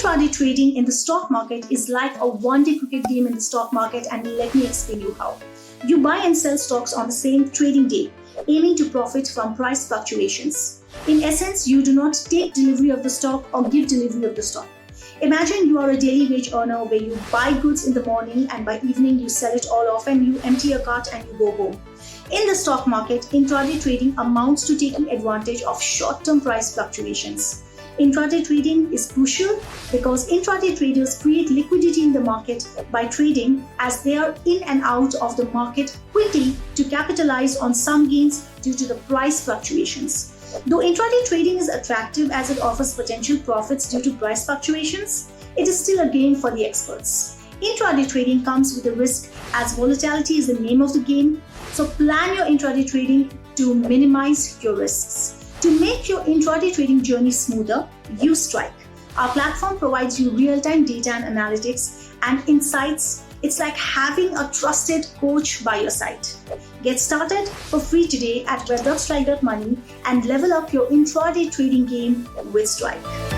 Intraday trading in the stock market is like a one-day cricket game in the stock market, and let me explain you how. You buy and sell stocks on the same trading day, aiming to profit from price fluctuations. In essence, you do not take delivery of the stock or give delivery of the stock. Imagine you are a daily wage earner where you buy goods in the morning and by evening you sell it all off and you empty your cart and you go home. In the stock market, intraday trading amounts to taking advantage of short-term price fluctuations. Intraday trading is crucial because intraday traders create liquidity in the market by trading as they are in and out of the market quickly to capitalize on some gains due to the price fluctuations. Though intraday trading is attractive as it offers potential profits due to price fluctuations, it is still a game for the experts. Intraday trading comes with a risk as volatility is the name of the game, so plan your intraday trading to minimize your risks. To make your intraday trading journey smoother, use Strike. Our platform provides you real-time data and analytics and insights. It's like having a trusted coach by your side. Get started for free today at web.strike.money and level up your intraday trading game with Strike.